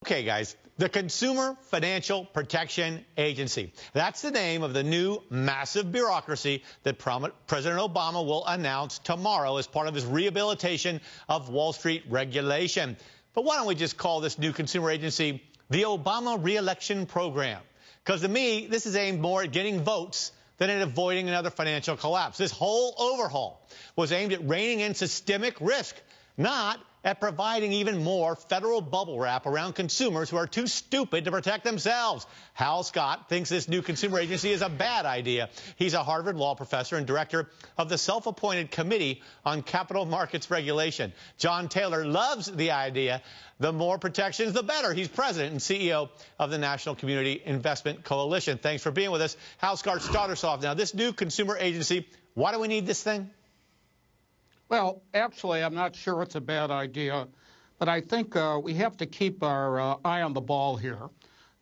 Okay, guys, the Consumer Financial Protection Agency. That's the name of the new massive bureaucracy that President Obama will announce tomorrow as part of his rehabilitation of Wall Street regulation. But why don't we just call this new consumer agency the Obama Re-election Program? Because to me, this is aimed more at getting votes than at avoiding another financial collapse. This whole overhaul was aimed at reining in systemic risk, not at providing even more federal bubble wrap around consumers who are too stupid to protect themselves. Hal Scott thinks this new consumer agency is a bad idea. He's a Harvard law professor and director of the self-appointed Committee on Capital Markets Regulation. John Taylor loves the idea. The more protections, the better. He's president and CEO of the National Community Investment Coalition. Thanks for being with us. Hal Scott, start us off. Now, this new consumer agency, why do we need this thing? Well, actually, I'm not sure it's a bad idea, but I think we have to keep our eye on the ball here.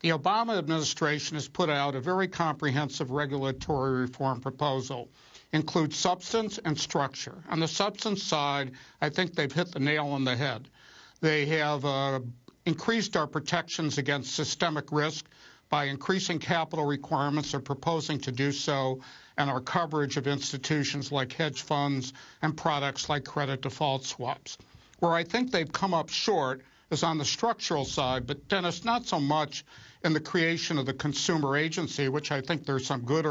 The Obama administration has put out a very comprehensive regulatory reform proposal, includes substance and structure. On the substance side, I think they've hit the nail on the head. They have increased our protections against systemic risk by increasing capital requirements or proposing to do so, and our coverage of institutions like hedge funds and products like credit default swaps. Where I think they've come up short is on the structural side, but Dennis, not so much in the creation of the consumer agency, which I think there's some good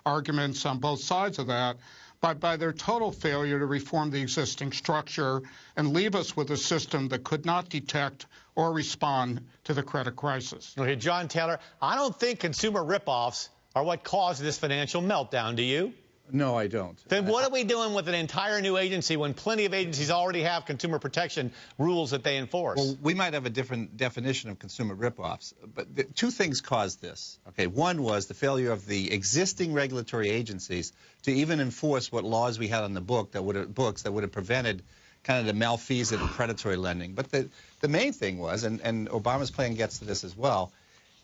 arguments on both sides of that, but by their total failure to reform the existing structure and leave us with a system that could not detect or respond to the credit crisis. Okay, John Taylor, I don't think consumer ripoffs are what caused this financial meltdown, do you? No, I don't. Then what are we doing with an entire new agency when plenty of agencies already have consumer protection rules that they enforce? Well, we might have a different definition of consumer ripoffs, but two things caused this. Okay, one was the failure of the existing regulatory agencies to even enforce what laws we had on the books that would have prevented kind of the malfeasant predatory lending. But the main thing was, and Obama's plan gets to this as well,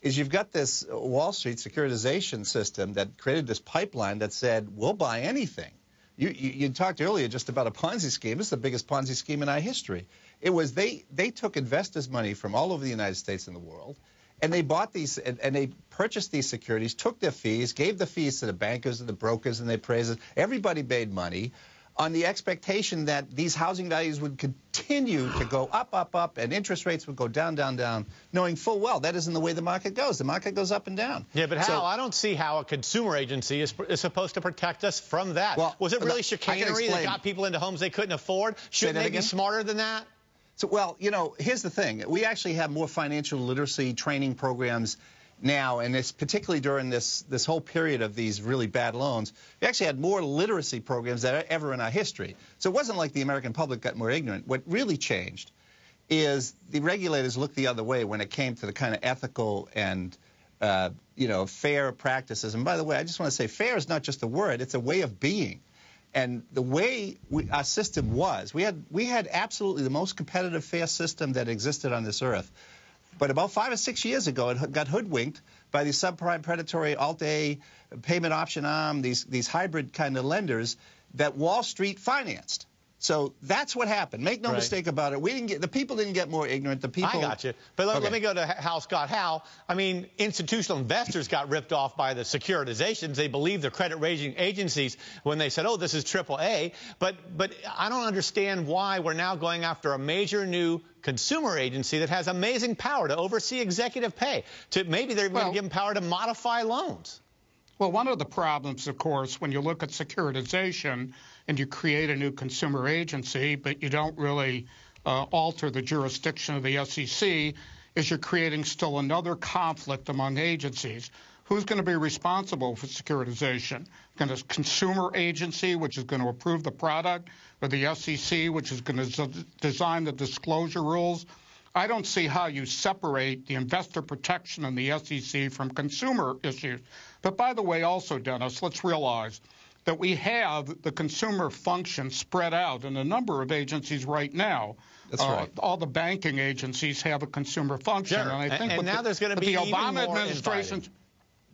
is you've got this Wall Street securitization system that created this pipeline that said, we'll buy anything. You talked earlier just about a Ponzi scheme. This is the biggest Ponzi scheme in our history. It was they took investors' money from all over the United States and the world, and they bought these, and they purchased these securities, took their fees, gave the fees to the bankers and the brokers and the appraisers. Everybody made money on the expectation that these housing values would continue to go up, up, up, and interest rates would go down, down, down, knowing full well that isn't the way the market goes. The market goes up and down. Yeah, but Hal, I don't see how a consumer agency is supposed to protect us from that. Well, was it really chicanery that got people into homes they couldn't afford? Shouldn't they be smarter than that? So, well, you know, here's the thing. We actually have more financial literacy training programs now, and it's particularly during this whole period of these really bad loans, we actually had more literacy programs than ever in our history. So it wasn't like the American public got more ignorant. What really changed is the regulators looked the other way when it came to the kind of ethical and you know, fair practices. And by the way, I just want to say fair is not just a word, it's a way of being. And the way our system was, we had absolutely the most competitive, fair system that existed on this earth. But about 5 or 6 years ago, it got hoodwinked by these subprime predatory Alt-A payment option arm, these hybrid kind of lenders that Wall Street financed. So that's what happened. Make no mistake about it. The people didn't get more ignorant. The people. I got you. But let me go to Hal Scott. Hal, I mean, institutional investors got ripped off by the securitizations. They believed the credit rating agencies when they said, oh, this is AAA. But I don't understand why we're now going after a major new consumer agency that has amazing power to oversee executive pay. Maybe they're going to give them power to modify loans. Well, one of the problems, of course, when you look at securitization and you create a new consumer agency, but you don't really alter the jurisdiction of the SEC, is you're creating still another conflict among agencies. Who's going to be responsible for securitization? Going to consumer agency, which is going to approve the product, or the SEC, which is going to design the disclosure rules? I don't see how you separate the investor protection in the SEC from consumer issues. But by the way, also, Dennis, let's realize that we have the consumer function spread out in a number of agencies right now. That's right. All the banking agencies have a consumer function. Sure. And I think now there's going to be the even Obama more administration,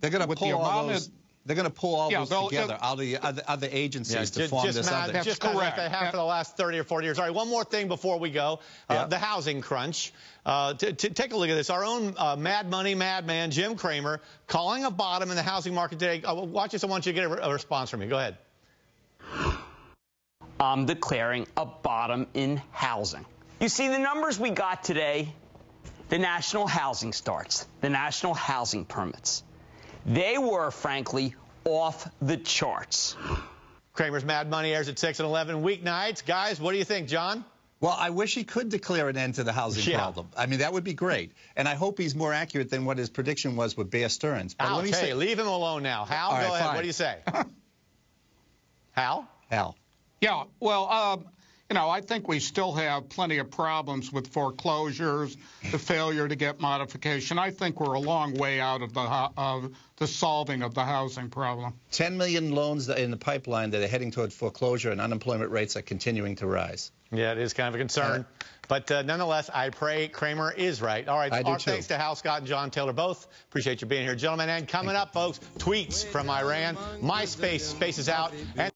they're going to pull all those. They're going to pull all those together, all the other agencies to form this other. Just correct. They have for the last 30 or 40 years. All right, one more thing before we go. The housing crunch. Take a look at this. Our own Mad Money madman, Jim Cramer, calling a bottom in the housing market today. Watch this. I want you to get a response from me. Go ahead. I'm declaring a bottom in housing. You see, the numbers we got today, the national housing starts, the national housing permits, they were, frankly, off the charts. Cramer's Mad Money airs at 6 and 11 weeknights. Guys, what do you think, John? Well, I wish he could declare an end to the housing problem. I mean, that would be great. And I hope he's more accurate than what his prediction was with Bear Stearns. But Ouch, hey, leave him alone now. Hal, go ahead. Fine. What do you say? Hal? Hal. Yeah, well, you know, I think we still have plenty of problems with foreclosures, the failure to get modification. I think we're a long way out of the solving of the housing problem. 10 million loans in the pipeline that are heading toward foreclosure, and unemployment rates are continuing to rise. Yeah, it is kind of a concern. But nonetheless, I pray Cramer is right. All right, our thanks to Hal Scott and John Taylor both. Appreciate you being here, gentlemen. And coming up, folks, tweets from Iran. MySpace spaces out. And